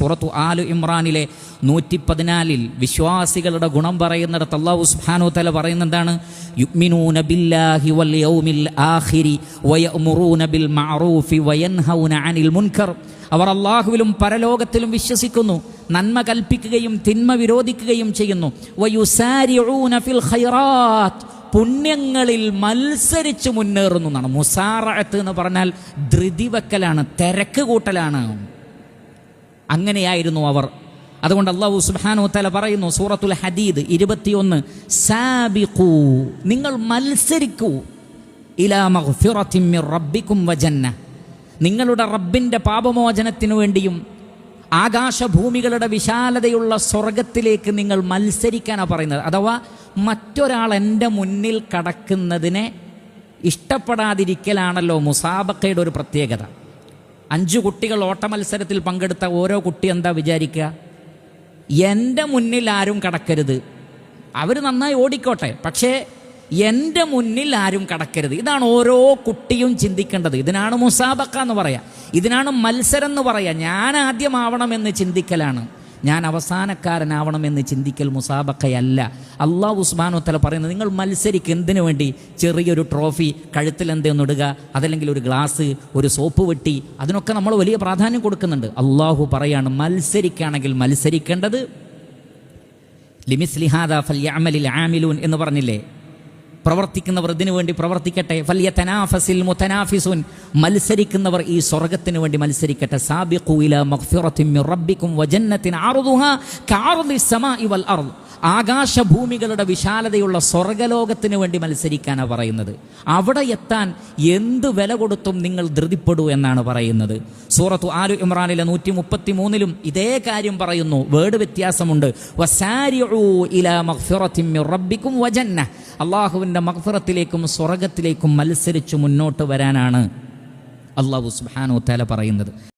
സൂറത്തു ആലു ഇമ്രാനിലെ 114 വിശ്വാസികളുടെ ഗുണം പറയുന്നിടത്ത് അല്ലാഹു സുബ്ഹാനഹു വ തആല പറയുന്നത് എന്താണ്? യുഅ്മിനൂന ബില്ലാഹി വൽ യൗമിൽ ആഖിരി വയഅ്മുറൂന ബിൽ മഅറൂഫി വയൻഹൗന അനിൽ മുൻകർ. അവർ അള്ളാഹുവിലും പരലോകത്തിലും വിശ്വസിക്കുന്നു, നന്മ കൽപ്പിക്കുകയും തിന്മ വിരോധിക്കുകയും ചെയ്യുന്നു. വയുസാരിഊന ഫിൽ ഖൈറാത്ത്, പുണ്യങ്ങളിൽ മത്സരിച്ച് മുന്നേറുന്നു എന്നാണ്. മുസാറഅത്ത് എന്ന് പറഞ്ഞാൽ ധൃതി വെക്കലാണ്, തിരക്ക് കൂട്ടലാണ്. അങ്ങനെയായിരുന്നു അവർ. അതുകൊണ്ട് അല്ലാഹു സുബ്ഹാനഹു വ തആല പറയുന്നു സൂറത്തുൽ ഹദീദ് 21, സാബിഖൂ, നിങ്ങൾ മത്സരിക്കൂ, ഇലാ മഗ്ഫിറത്തിൻ മിർ റബ്ബിക്കും വജന്ന, നിങ്ങളുടെ റബ്ബിൻ്റെ പാപമോചനത്തിനു വേണ്ടിയും ആകാശഭൂമികളുടെ വിശാലതയുള്ള സ്വർഗത്തിലേക്ക് നിങ്ങൾ മത്സരിക്കാനാണ് പറയുന്നത്. അഥവാ മറ്റൊരാൾ എൻ്റെ മുന്നിൽ കടക്കുന്നതിനെ ഇഷ്ടപ്പെടാതിരിക്കലാണല്ലോ മുസാബക്കയുടെ ഒരു പ്രത്യേകത. 5 കുട്ടികൾ ഓട്ടമത്സരത്തിൽ പങ്കെടുത്ത ഓരോ കുട്ടി എന്താ വിചാരിക്കുക? എൻ്റെ മുന്നിൽ ആരും കടക്കരുത്, അവർ നന്നായി ഓടിക്കോട്ടെ, പക്ഷേ എൻ്റെ മുന്നിൽ ആരും കടക്കരുത്. ഇതാണ് ഓരോ കുട്ടിയും ചിന്തിക്കേണ്ടത്. ഇതിനാണ് മുസാബക്ക എന്ന് പറയാം, ഇതിനാണ് മത്സരം എന്ന് പറയാം. ഞാൻ ആദ്യമാവണമെന്ന് ചിന്തിക്കലാണ്, ഞാൻ അവസാനക്കാരനാവണമെന്ന് ചിന്തിക്കൽ മുസാബക്കയല്ല. അല്ലാഹു സുബ്ഹാനഹു വ തആല പറയുന്നത് നിങ്ങൾ മത്സരിക്കുക. എന്തിനു വേണ്ടി? ചെറിയൊരു ട്രോഫി, കഴുത്തിൽ എന്തെന്ന് ഇടുക, അതല്ലെങ്കിൽ ഒരു ഗ്ലാസ്, ഒരു സോപ്പ് വെട്ടി, അതിനൊക്കെ നമ്മൾ വലിയ പ്രാധാന്യം കൊടുക്കുന്നുണ്ട്. അല്ലാഹു പറയാണ് മത്സരിക്കുകയാണെങ്കിൽ മത്സരിക്കേണ്ടത് ലിമിസ്ലി ഹാദാ ഫൽയഅമലിൽ ആമിലൂൻ എന്ന് പറഞ്ഞില്ലേ? പ്രവർത്തിക്കുന്നവർ ഇതിനു വേണ്ടി പ്രവർത്തിക്കട്ടെ. ഫൽയതനാഫസിൽ മുതനാഫിസുൻ, മത്സരിക്കുന്നവർ ഈ സ്വർഗത്തിന് വേണ്ടി മത്സരിക്കട്ടെ. സാബിഖൂ ഇലാ മഗ്ഫിറത്തിൻ മിർ റബ്ബിക്കും വജന്നത്തിൻ അർദുഹാ കഅർദിസ് സമാഇ വൽ അർദ്, ആകാശഭൂമികളുടെ വിശാലതയുള്ള സ്വർഗലോകത്തിന് വേണ്ടി മത്സരിക്കാനാണ് പറയുന്നത്. അവിടെ എത്താൻ എന്ത് വില കൊടുത്തും നിങ്ങൾ ധൃതിപ്പെടൂ എന്നാണ് പറയുന്നത്. സൂറത്തു ആലു ഇമ്രാനിലെ 133 ഇതേ കാര്യം പറയുന്നു, വേർഡ് വ്യത്യാസമുണ്ട്. വസാരിഉ ഇലാ മഗ്ഫിറത്തിൻ മിർ റബ്ബിക്കും വജന്ന, അള്ളാഹുവിൻ്റെ മഗ്ഫിറത്തിലേക്കും സ്വർഗത്തിലേക്കും മത്സരിച്ച് മുന്നോട്ട് വരാനാണ് അല്ലാഹു സുബ്ഹാനഹു വ തആല പറയുന്നത്.